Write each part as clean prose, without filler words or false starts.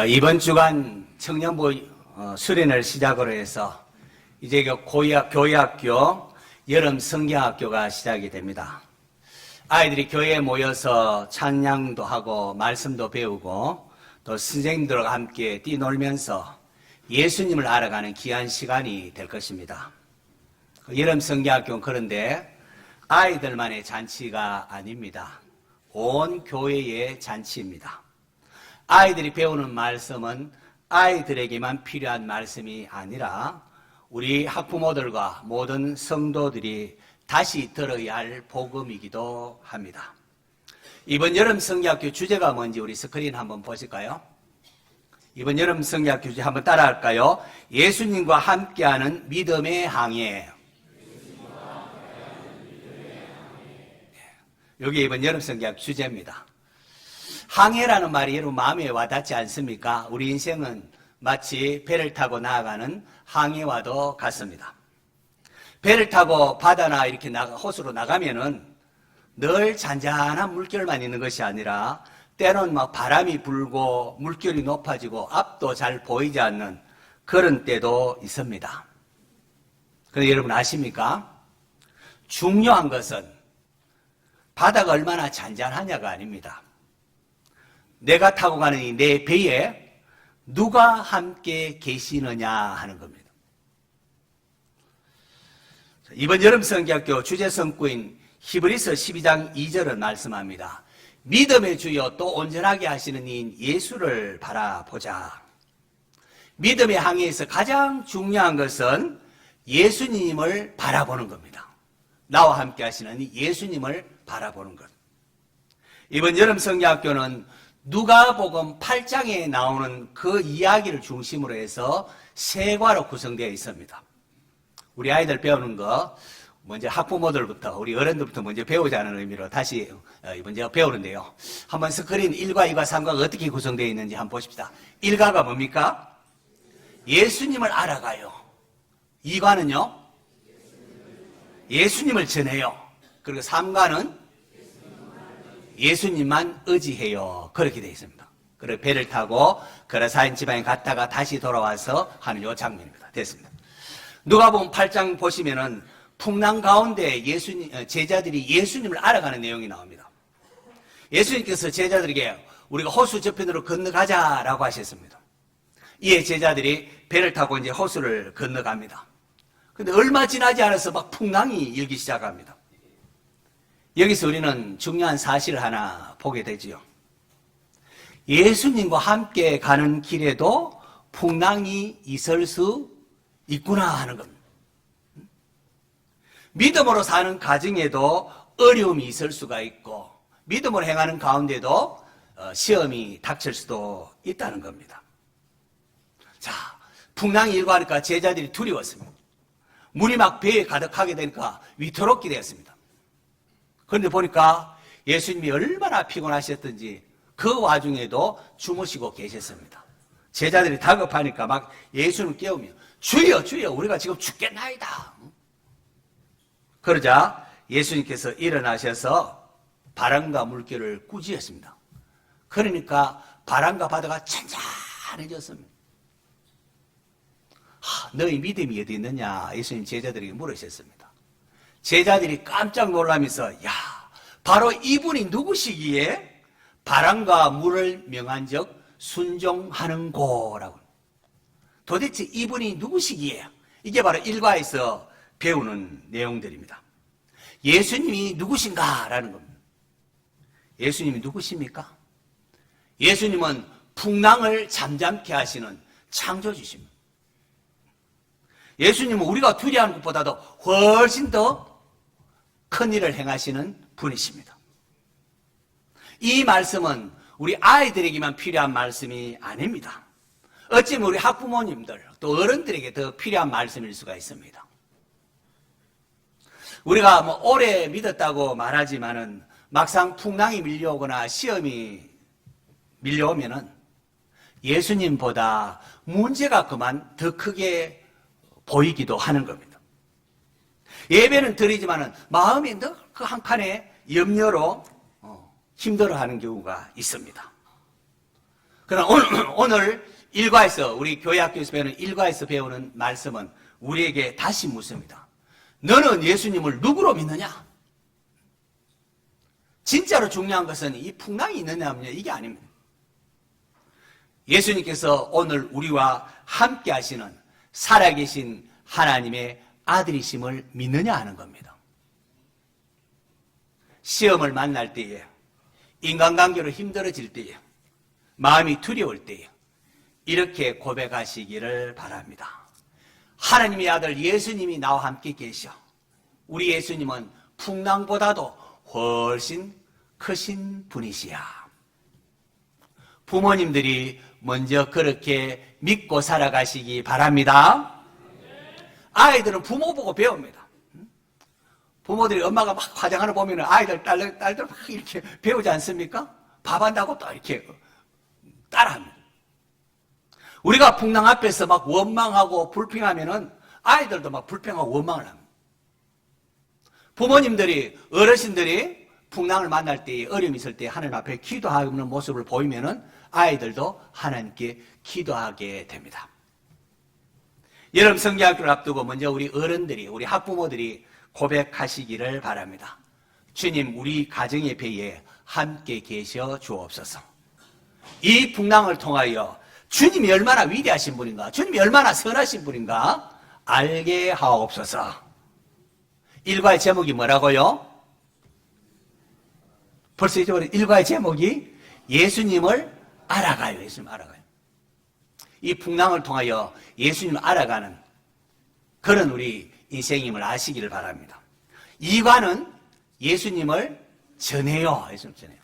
이번 주간 청년부 수련을 시작으로 해서 이제 교회학교 여름 성경학교가 시작이 됩니다. 아이들이 교회에 모여서 찬양도 하고 말씀도 배우고 또 선생님들과 함께 뛰놀면서 예수님을 알아가는 귀한 시간이 될 것입니다. 여름 성경학교는 그런데 아이들만의 잔치가 아닙니다. 온 교회의 잔치입니다. 아이들이 배우는 말씀은 아이들에게만 필요한 말씀이 아니라 우리 학부모들과 모든 성도들이 다시 들어야 할 복음이기도 합니다. 이번 여름 성경학교 주제가 뭔지 우리 스크린 한번 보실까요? 이번 여름 성경학교 주제 한번 따라할까요? 예수님과 함께하는 믿음의 항해. 여기 이번 여름 성경학교 주제입니다. 항해라는 말이 여러분 마음에 와닿지 않습니까? 우리 인생은 마치 배를 타고 나아가는 항해와도 같습니다. 배를 타고 바다나 이렇게 호수로 나가면은 늘 잔잔한 물결만 있는 것이 아니라 때로는 막 바람이 불고 물결이 높아지고 앞도 잘 보이지 않는 그런 때도 있습니다. 그런데 여러분 아십니까? 중요한 것은 바다가 얼마나 잔잔하냐가 아닙니다. 내가 타고 가는 이 내 배에 누가 함께 계시느냐 하는 겁니다. 이번 여름 성경학교 주제 성구인 히브리서 12장 2절은 말씀합니다. 믿음의 주여 또 온전하게 하시는 이인 예수를 바라보자. 믿음의 항해에서 가장 중요한 것은 예수님을 바라보는 겁니다. 나와 함께 하시는 이 예수님을 바라보는 것. 이번 여름 성경학교는 누가복음 8장에 나오는 그 이야기를 중심으로 해서 세 과로 구성되어 있습니다. 우리 아이들 배우는 거 먼저 학부모들부터 우리 어른들부터 먼저 배우자는 의미로 다시 먼저 배우는데요. 한번 스크린 1과 2과 3과가 어떻게 구성되어 있는지 한번 보십시다. 1과가 뭡니까? 예수님을 알아가요. 2과는요? 예수님을 전해요. 그리고 3과는 예수님만 의지해요. 그렇게 되어 있습니다. 그리고 배를 타고 거라사인 지방에 갔다가 다시 돌아와서 하는 요 장면입니다. 됐습니다. 누가복음 8장 보시면은 풍랑 가운데 제자들이 예수님을 알아가는 내용이 나옵니다. 예수님께서 제자들에게 우리가 호수 저편으로 건너가자라고 하셨습니다. 이에 제자들이 배를 타고 이제 호수를 건너갑니다. 근데 얼마 지나지 않아서 막 풍랑이 일기 시작합니다. 여기서 우리는 중요한 사실을 하나 보게 되지요. 예수님과 함께 가는 길에도 풍랑이 있을 수 있구나 하는 겁니다. 믿음으로 사는 가정에도 어려움이 있을 수가 있고 믿음으로 행하는 가운데도 시험이 닥칠 수도 있다는 겁니다. 자, 풍랑이 일고하니까 제자들이 두려웠습니다. 물이 막 배에 가득하게 되니까 위태롭게 되었습니다. 그런데 보니까 예수님이 얼마나 피곤하셨던지 그 와중에도 주무시고 계셨습니다. 제자들이 다급하니까 막 예수님 깨우며 주여 주여 우리가 지금 죽겠나이다. 그러자 예수님께서 일어나셔서 바람과 물결을 꾸짖었습니다. 그러니까 바람과 바다가 찬찬해졌습니다. 너희 믿음이 어디 있느냐 예수님 제자들에게 물으셨습니다. 제자들이 깜짝 놀라면서 야 바로 이분이 누구시기에 바람과 물을 명한적 순종하는고라고. 도대체 이분이 누구시기에 이게 바로 일과에서 배우는 내용들입니다. 예수님이 누구신가라는 겁니다. 예수님이 누구십니까? 예수님은 풍랑을 잠잠케 하시는 창조주십니다. 예수님은 우리가 두려워하는 것보다도 훨씬 더 큰 일을 행하시는 분이십니다. 이 말씀은 우리 아이들에게만 필요한 말씀이 아닙니다. 어쩌면 우리 학부모님들 또 어른들에게 더 필요한 말씀일 수가 있습니다. 우리가 오래 믿었다고 말하지만은 막상 풍랑이 밀려오거나 시험이 밀려오면은 예수님보다 문제가 그만 더 크게 보이기도 하는 겁니다. 예배는 드리지만은 마음이 늘 그 한 칸에 염려로 힘들어하는 경우가 있습니다. 그럼 오늘 일과에서 우리 교회 학교에서 배우는 일과에서 배우는 말씀은 우리에게 다시 묻습니다. 너는 예수님을 누구로 믿느냐? 진짜로 중요한 것은 이 풍랑이 있느냐 없느냐 이게 아닙니다. 예수님께서 오늘 우리와 함께 하시는 살아계신 하나님의 아들이심을 믿느냐 하는 겁니다. 시험을 만날 때에, 인간관계로 힘들어질 때에, 마음이 두려울 때에 이렇게 고백하시기를 바랍니다. 하나님의 아들 예수님이 나와 함께 계셔. 우리 예수님은 풍랑보다도 훨씬 크신 분이시야. 부모님들이 먼저 그렇게 믿고 살아가시기 바랍니다. 아이들은 부모 보고 배웁니다. 부모들이 엄마가 막 화장하는 거 보면 아이들, 딸들 막 이렇게 배우지 않습니까? 밥 한다고 또 이렇게 따라합니다. 우리가 풍랑 앞에서 막 원망하고 불평하면은 아이들도 막 불평하고 원망을 합니다. 부모님들이, 어르신들이 풍랑을 만날 때, 어려움이 있을 때 하나님 앞에 기도하는 모습을 보이면은 아이들도 하나님께 기도하게 됩니다. 여름 성경학교를 앞두고 먼저 우리 어른들이, 우리 학부모들이 고백하시기를 바랍니다. 주님, 우리 가정의 배에 함께 계셔 주옵소서. 이 풍랑을 통하여 주님이 얼마나 위대하신 분인가, 주님이 얼마나 선하신 분인가 알게 하옵소서. 일과의 제목이 뭐라고요? 벌써 잊어버린 일과의 제목이 예수님을 알아가요. 예수님을 알아가요. 이 풍랑을 통하여 예수님을 알아가는 그런 우리 인생임을 아시기를 바랍니다. 2과는 예수님을 전해요. 예수님 전해요.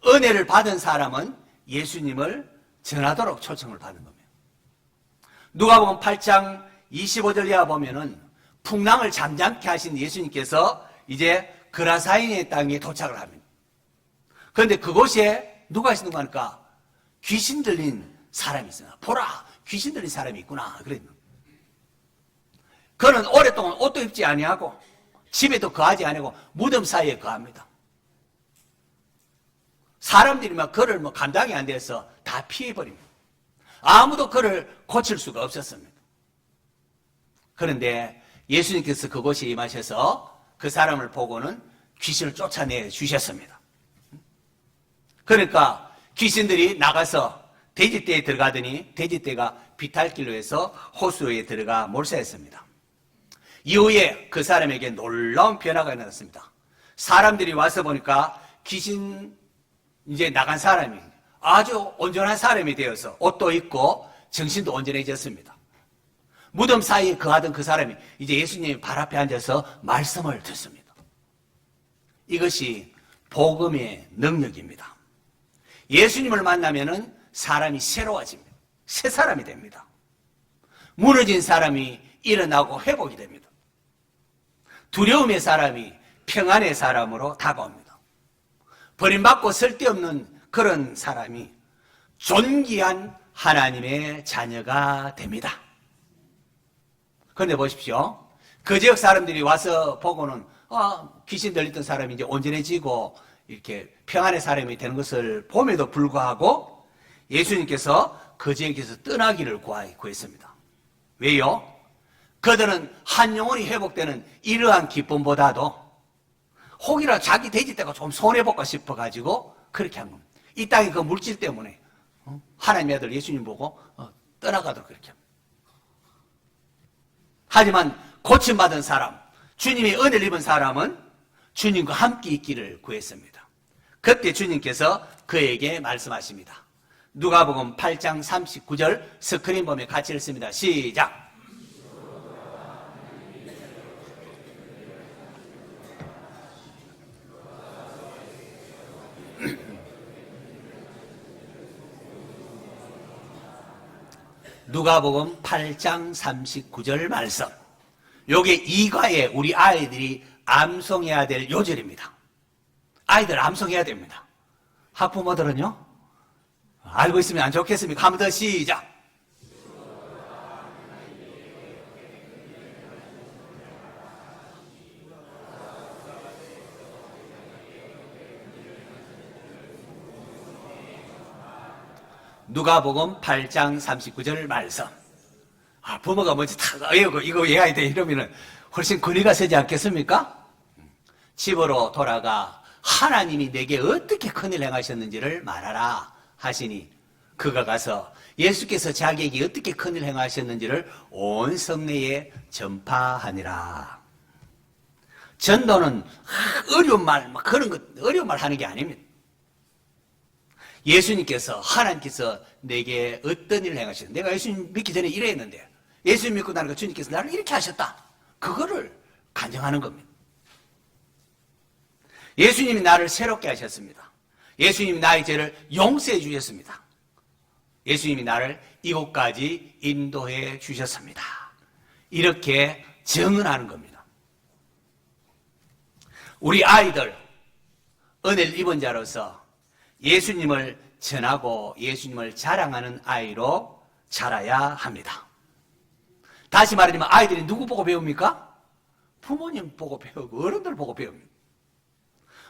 은혜를 받은 사람은 예수님을 전하도록 초청을 받은 겁니다. 누가복음 8장 25절 이하 보면은 풍랑을 잠잠케 하신 예수님께서 이제 그라사인의 땅에 도착을 합니다. 그런데 그곳에 누가 있는 거니까 귀신 들린 사람이 있어요. 보라, 귀신 들린 사람이 있구나. 그랬는. 그는 오랫동안 옷도 입지 아니하고 집에도 거하지 아니하고 무덤 사이에 거합니다. 사람들이 막 그를 감당이 안 돼서 다 피해버립니다. 아무도 그를 고칠 수가 없었습니다. 그런데 예수님께서 그곳에 임하셔서 그 사람을 보고는 귀신을 쫓아내 주셨습니다. 그러니까 귀신들이 나가서 돼지떼에 들어가더니 돼지떼가 비탈길로 해서 호수에 들어가 몰사했습니다. 이후에 그 사람에게 놀라운 변화가 일어났습니다. 사람들이 와서 보니까 귀신 이제 나간 사람이 아주 온전한 사람이 되어서 옷도 입고 정신도 온전해졌습니다. 무덤 사이에 거하던 그 사람이 이제 예수님의 발 앞에 앉아서 말씀을 듣습니다. 이것이 복음의 능력입니다. 예수님을 만나면은 사람이 새로워집니다. 새 사람이 됩니다. 무너진 사람이 일어나고 회복이 됩니다. 두려움의 사람이 평안의 사람으로 다가옵니다. 버림받고 쓸데없는 그런 사람이 존귀한 하나님의 자녀가 됩니다. 그런데 보십시오. 그 지역 사람들이 와서 보고는 귀신 들렸던 사람이 이제 온전해지고 이렇게 평안의 사람이 되는 것을 봄에도 불구하고 예수님께서 그 지역에서 떠나기를 구했습니다. 왜요? 그들은 한 영혼이 회복되는 이러한 기쁨보다도 혹이라 자기 돼지떼가 좀 손해볼까 싶어가지고 그렇게 한 겁니다. 이 땅의 그 물질 때문에 하나님의 아들 예수님 보고 떠나가도록 그렇게 합니다. 하지만 고침받은 사람, 주님의 은혜를 입은 사람은 주님과 함께 있기를 구했습니다. 그때 주님께서 그에게 말씀하십니다. 누가복음 8장 39절 스크린 보면 같이 읽습니다. 시작. 누가복음 8장 39절 말씀. 요게 2과에 우리 아이들이 암송해야 될 요절입니다. 아이들 암송해야 됩니다. 학부모들은요? 알고 있으면 안 좋겠습니까? 한 번 더 시작. 누가복음 8장 39절 말씀. 부모가 먼저 다 이거 외워야 돼 이러면은 훨씬 권위가 세지 않겠습니까? 집으로 돌아가 하나님이 내게 어떻게 큰일 행하셨는지를 말하라 하시니 그가 가서 예수께서 자기에게 어떻게 큰일 행하셨는지를 온 성내에 전파하니라. 전도는 어려운 말, 그런 것, 어려운 말 하는 게 아닙니다. 예수님께서, 하나님께서 내게 어떤 일을 행하셨는데, 내가 예수님 믿기 전에 이랬는데, 예수님 믿고 나니까 주님께서 나를 이렇게 하셨다. 그거를 간증하는 겁니다. 예수님이 나를 새롭게 하셨습니다. 예수님이 나의 죄를 용서해 주셨습니다. 예수님이 나를 이곳까지 인도해 주셨습니다. 이렇게 증언하는 겁니다. 우리 아이들, 은혜를 입은 자로서 예수님을 전하고 예수님을 자랑하는 아이로 자라야 합니다. 다시 말하자면 아이들이 누구 보고 배웁니까? 부모님 보고 배우고 어른들 보고 배웁니다.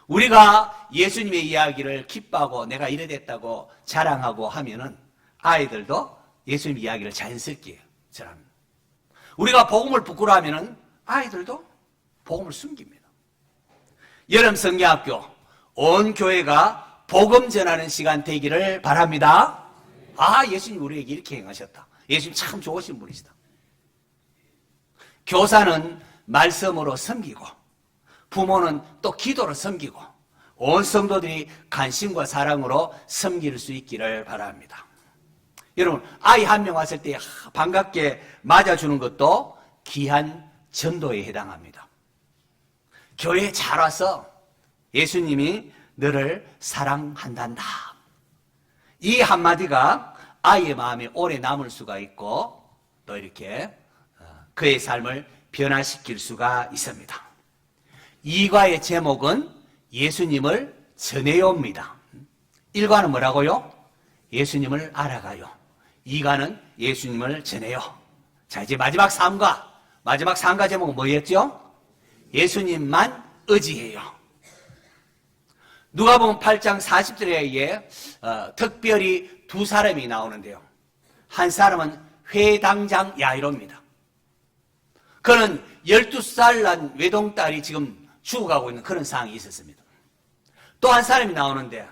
우리가 예수님의 이야기를 기뻐하고 내가 이래 됐다고 자랑하고 하면은 아이들도 예수님 이야기를 자연스럽게 전합니다. 우리가 복음을 부끄러워하면은 아이들도 복음을 숨깁니다. 여름 성경학교 온 교회가 복음 전하는 시간 되기를 바랍니다. 예수님 우리에게 이렇게 행하셨다. 예수님 참 좋으신 분이시다. 교사는 말씀으로 섬기고 부모는 또 기도로 섬기고 온 성도들이 관심과 사랑으로 섬길 수 있기를 바랍니다. 여러분, 아이 한 명 왔을 때 반갑게 맞아주는 것도 귀한 전도에 해당합니다. 교회에 잘 와서 예수님이 너를 사랑한단다. 이 한마디가 아이의 마음에 오래 남을 수가 있고 또 이렇게 그의 삶을 변화시킬 수가 있습니다. 2과의 제목은 예수님을 전해요입니다. 1과는 뭐라고요? 예수님을 알아가요. 2과는 예수님을 전해요. 자, 이제 마지막 3과. 마지막 3과 제목은 뭐였죠? 예수님만 의지해요. 누가복음 8장 40절에 특별히 두 사람이 나오는데요. 한 사람은 회당장 야이로입니다. 그는 12살 난 외동딸이 지금 죽어가고 있는 그런 상황이 있었습니다. 또 한 사람이 나오는데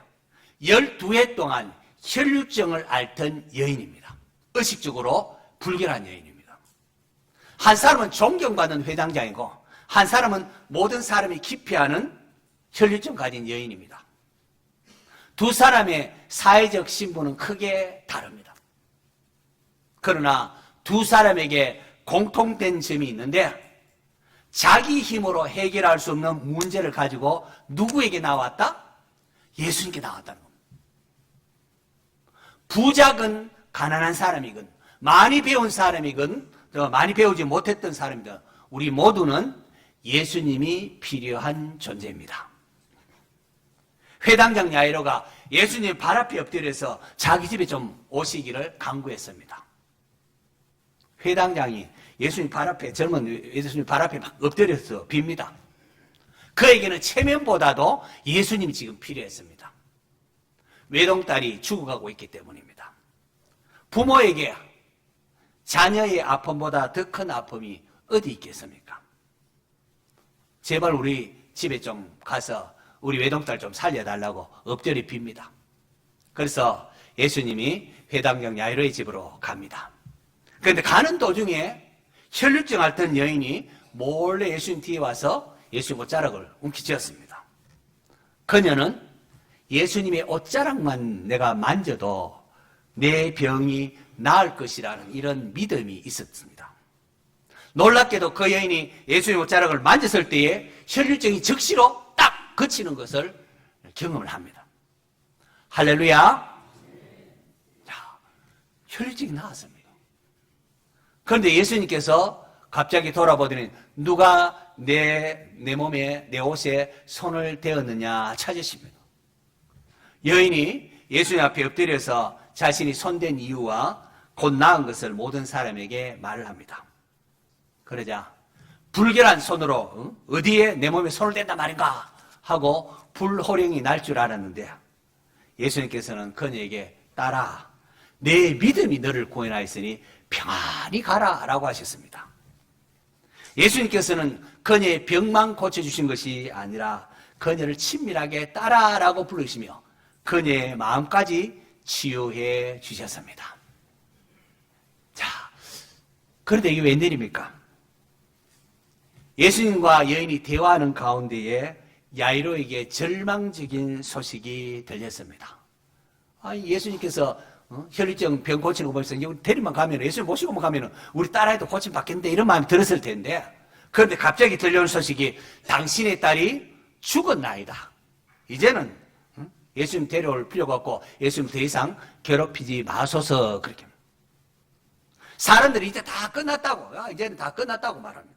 12해 동안 혈류증을 앓던 여인입니다. 의식적으로 불결한 여인입니다. 한 사람은 존경받는 회당장이고 한 사람은 모든 사람이 기피하는 혈류증 가진 여인입니다. 두 사람의 사회적 신분은 크게 다릅니다. 그러나 두 사람에게 공통된 점이 있는데 자기 힘으로 해결할 수 없는 문제를 가지고 누구에게 나왔다? 예수님께 나왔다는 겁니다. 부자건 가난한 사람이건 많이 배운 사람이건 많이 배우지 못했던 사람이건 우리 모두는 예수님이 필요한 존재입니다. 회당장 야이로가 예수님 발 앞에 엎드려서 자기 집에 좀 오시기를 간구했습니다. 회당장이 예수님 발 앞에 젊은 예수님 발 앞에 막 엎드려서 빕니다. 그에게는 체면보다도 예수님이 지금 필요했습니다. 외동딸이 죽어가고 있기 때문입니다. 부모에게 자녀의 아픔보다 더 큰 아픔이 어디 있겠습니까? 제발 우리 집에 좀 가서 우리 외동딸 좀 살려달라고 엎드려 빕니다. 그래서 예수님이 회당장 야이로의 집으로 갑니다. 그런데 가는 도중에 혈류증 앓던 여인이 몰래 예수님 뒤에 와서 예수님 옷자락을 움켜쥐었습니다. 그녀는 예수님의 옷자락만 내가 만져도 내 병이 나을 것이라는 이런 믿음이 있었습니다. 놀랍게도 그 여인이 예수님 옷자락을 만졌을 때에 혈류증이 즉시로 딱 그치는 것을 경험을 합니다. 할렐루야. 자, 혈류증이 나았습니다. 그런데 예수님께서 갑자기 돌아보더니 누가 내 몸에 내 옷에 손을 대었느냐 찾으십니다. 여인이 예수님 앞에 엎드려서 자신이 손댄 이유와 곧 나은 것을 모든 사람에게 말을 합니다. 그러자 불결한 손으로 어디에 내 몸에 손을 댄단 말인가 하고 불호령이 날 줄 알았는데 예수님께서는 그녀에게 딸아 내 믿음이 너를 구원하였으니 평안히 가라 라고 하셨습니다. 예수님께서는 그녀의 병만 고쳐주신 것이 아니라 그녀를 친밀하게 따라라고 부르시며 그녀의 마음까지 치유해 주셨습니다. 자, 그런데 이게 웬일입니까? 예수님과 여인이 대화하는 가운데에 야이로에게 절망적인 소식이 들렸습니다. 예수님께서 혈류증 병 고치는 거 보면서 우리 대리만 가면 예수님 모시고 가면 우리 딸아이도 고침 받겠는데 이런 마음이 들었을 텐데, 그런데 갑자기 들려온 소식이 당신의 딸이 죽었나이다. 이제는 예수님 데려올 필요가 없고 예수님 더 이상 괴롭히지 마소서. 그렇게 사람들이 이제 다 끝났다고, 이제는 다 끝났다고 말합니다.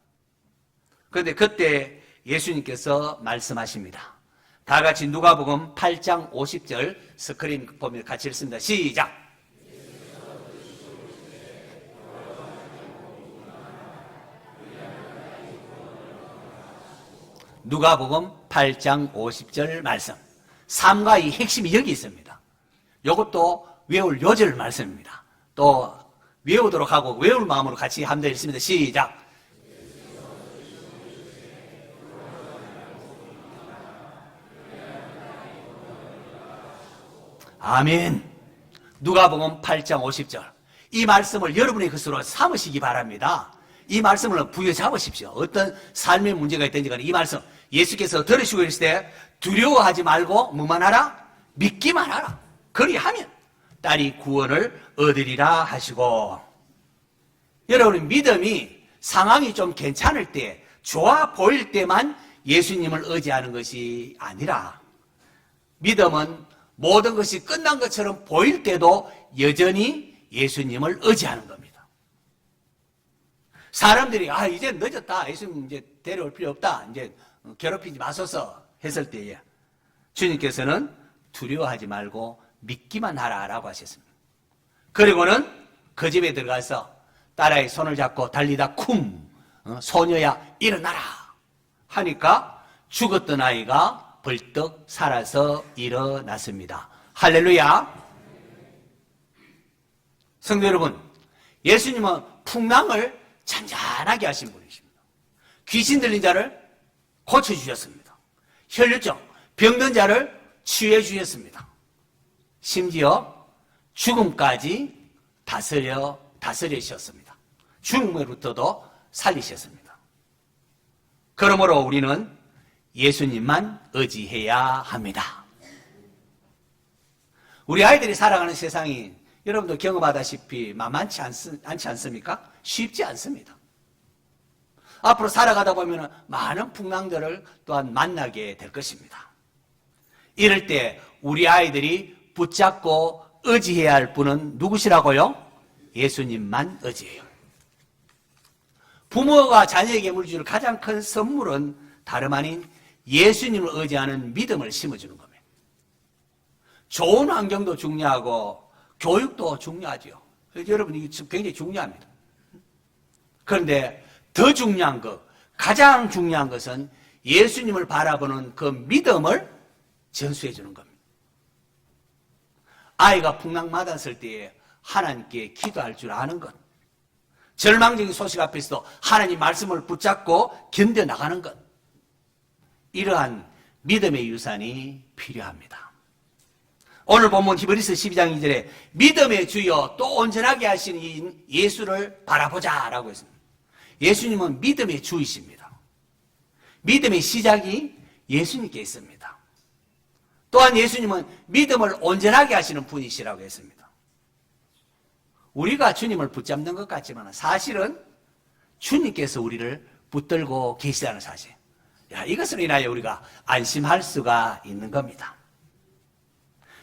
그런데 그때 예수님께서 말씀하십니다. 다 같이 누가복음 8장 50절 스크린 보면 같이 읽습니다. 시작. 누가복음 8장 50절 말씀. 삶과 이 핵심이 여기 있습니다. 이것도 외울 요절 말씀입니다. 또 외우도록 하고 외울 마음으로 같이 함께 읽습니다. 시작. 아멘. 누가복음 8장 50절. 이 말씀을 여러분의 것으로 삼으시기 바랍니다. 이 말씀을 부여잡으십시오. 어떤 삶의 문제가 있든지 간에 이 말씀 예수께서 들으시고 있을 때 두려워하지 말고 뭐만 하라? 믿기만 하라. 그리하면 딸이 구원을 얻으리라 하시고, 여러분의 믿음이 상황이 좀 괜찮을 때, 좋아 보일 때만 예수님을 의지하는 것이 아니라 믿음은 모든 것이 끝난 것처럼 보일 때도 여전히 예수님을 의지하는 겁니다. 사람들이 이제 늦었다, 예수님 이제 데려올 필요 없다, 이제 괴롭히지 마소서 했을 때에 주님께서는 두려워하지 말고 믿기만 하라라고 하셨습니다. 그리고는 그 집에 들어가서 딸아이 손을 잡고 달리다 소녀야 일어나라 하니까 죽었던 아이가 벌떡 살아서 일어났습니다. 할렐루야. 성도 여러분, 예수님은 풍랑을 잔잔하게 하신 분이십니다. 귀신 들린 자를 고쳐주셨습니다. 혈류증, 병든 자를 치유해 주셨습니다. 심지어 죽음까지 다스리셨습니다. 죽음으로부터도 살리셨습니다. 그러므로 우리는 예수님만 의지해야 합니다. 우리 아이들이 살아가는 세상이 여러분도 경험하다시피 만만치 않지 않습니까? 쉽지 않습니다. 앞으로 살아가다 보면 많은 풍랑들을 또한 만나게 될 것입니다. 이럴 때 우리 아이들이 붙잡고 의지해야 할 분은 누구시라고요? 예수님만 의지해요. 부모가 자녀에게 물줄 가장 큰 선물은 다름 아닌 예수님을 의지하는 믿음을 심어주는 겁니다. 좋은 환경도 중요하고 교육도 중요하죠. 여러분, 이게 굉장히 중요합니다. 그런데 더 중요한 것, 가장 중요한 것은 예수님을 바라보는 그 믿음을 전수해 주는 겁니다. 아이가 풍랑 맞았을 때에 하나님께 기도할 줄 아는 것, 절망적인 소식 앞에서도 하나님 말씀을 붙잡고 견뎌나가는 것, 이러한 믿음의 유산이 필요합니다. 오늘 본문 히브리서 12장 2절에 믿음의 주여 또 온전하게 하시는 예수를 바라보자 라고 했습니다. 예수님은 믿음의 주이십니다. 믿음의 시작이 예수님께 있습니다. 또한 예수님은 믿음을 온전하게 하시는 분이시라고 했습니다. 우리가 주님을 붙잡는 것 같지만 사실은 주님께서 우리를 붙들고 계시다는 사실, 이것으로 인하여 우리가 안심할 수가 있는 겁니다.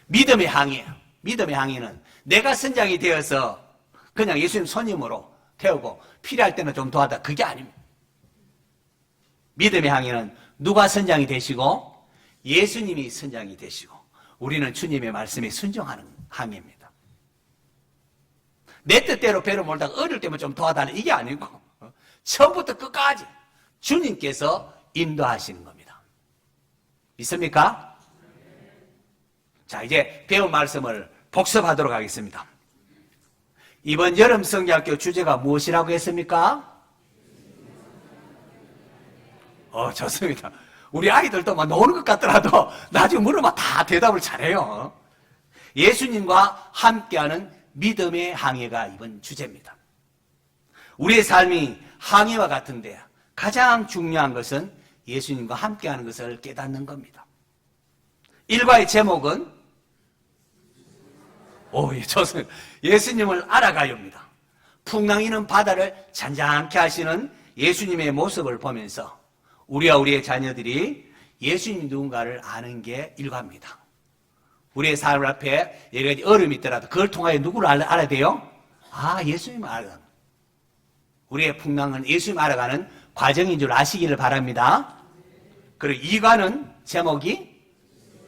믿음의 항해는 내가 선장이 되어서 그냥 예수님 손님으로 태우고 필요할 때는 좀 도와다, 그게 아닙니다. 믿음의 항해는 누가 선장이 되시고 예수님이 선장이 되시고 우리는 주님의 말씀에 순종하는 항해입니다. 내 뜻대로 배로 몰다가 어릴 때만 좀 도와달라, 이게 아니고 처음부터 끝까지 주님께서 인도하시는 겁니다. 믿습니까? 자, 이제 배운 말씀을 복습하도록 하겠습니다. 이번 여름 성경학교 주제가 무엇이라고 했습니까? 좋습니다. 우리 아이들도 막 노는 것 같더라도 나중에 물으면 다 대답을 잘해요. 예수님과 함께하는 믿음의 항해가 이번 주제입니다. 우리의 삶이 항해와 같은데 가장 중요한 것은 예수님과 함께하는 것을 깨닫는 겁니다. 일과의 제목은 좋습니다. 예수님을 알아가요입니다. 풍랑이는 바다를 잔잔케 하시는 예수님의 모습을 보면서 우리와 우리의 자녀들이 예수님 누군가를 아는 게 일과입니다. 우리의 삶 앞에 여러 가지 어려움이 있더라도 그걸 통하여 누구를 알아야 돼요? 예수님을 알아가는. 우리의 풍랑은 예수님 알아가는 과정인 줄 아시기를 바랍니다. 그리고 이과는 제목이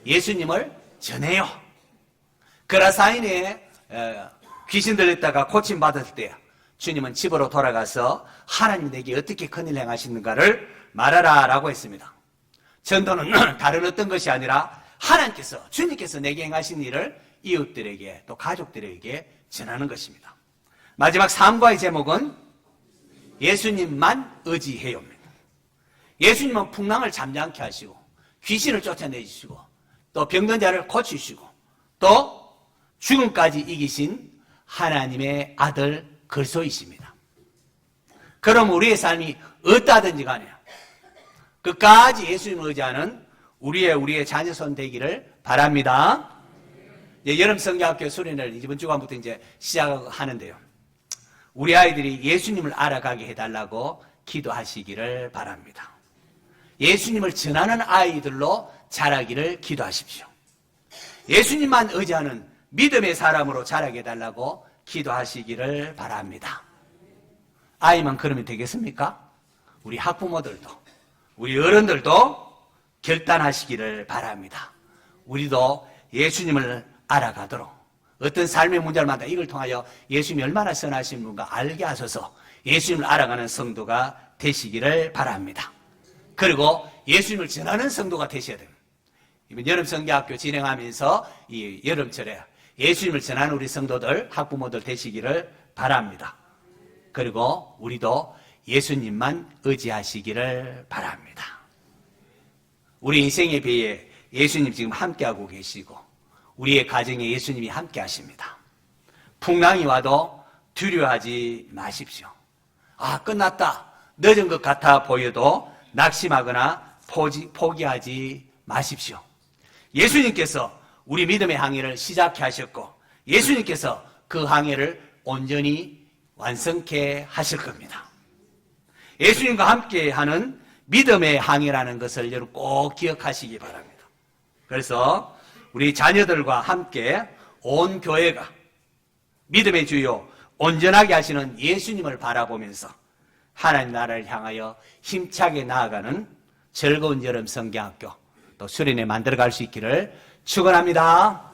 예수님을 전해요. 그라사인에 귀신 들렸다가 고침받았을 때 주님은 집으로 돌아가서 하나님 내게 어떻게 큰일 행하시는가를 말하라 라고 했습니다. 전도는 다른 어떤 것이 아니라 하나님께서 주님께서 내게 행하신 일을 이웃들에게 또 가족들에게 전하는 것입니다. 마지막 3과의 제목은 예수님만 의지해요입니다. 예수님은 풍랑을 잠잠케 하시고 귀신을 쫓아내주시고 또 병든 자를 고치시고 또 죽음까지 이기신 하나님의 아들 그리스도이십니다. 그럼 우리의 삶이 어떠하든지 간에 끝까지 예수님을 의지하는 우리의 자녀손 되기를 바랍니다. 여름 성경학교 수련회를 이번 주간부터 이제 시작하는데요. 우리 아이들이 예수님을 알아가게 해달라고 기도하시기를 바랍니다. 예수님을 전하는 아이들로 자라기를 기도하십시오. 예수님만 의지하는 믿음의 사람으로 자라게 해달라고 기도하시기를 바랍니다. 아이만 그러면 되겠습니까? 우리 학부모들도 우리 어른들도 결단하시기를 바랍니다. 우리도 예수님을 알아가도록 어떤 삶의 문제를마다 이걸 통하여 예수님이 얼마나 선하신 분가 알게 하셔서 예수님을 알아가는 성도가 되시기를 바랍니다. 그리고 예수님을 전하는 성도가 되셔야 됩니다. 이번 여름 성경학교 진행하면서 이 여름철에 예수님을 전하는 우리 성도들, 학부모들 되시기를 바랍니다. 그리고 우리도 예수님만 의지하시기를 바랍니다. 우리 인생의 배에 예수님 지금 함께하고 계시고 우리의 가정에 예수님이 함께하십니다. 풍랑이 와도 두려워하지 마십시오. 끝났다, 늦은 것 같아 보여도 낙심하거나 포기하지 마십시오. 예수님께서 우리 믿음의 항해를 시작해 하셨고 예수님께서 그 항해를 온전히 완성케 하실 겁니다. 예수님과 함께하는 믿음의 항해라는 것을 여러분 꼭 기억하시기 바랍니다. 그래서 우리 자녀들과 함께 온 교회가 믿음의 주요 온전하게 하시는 예수님을 바라보면서 하나님 나라를 향하여 힘차게 나아가는 즐거운 여름 성경학교 또 수련회 만들어갈 수 있기를 축원합니다.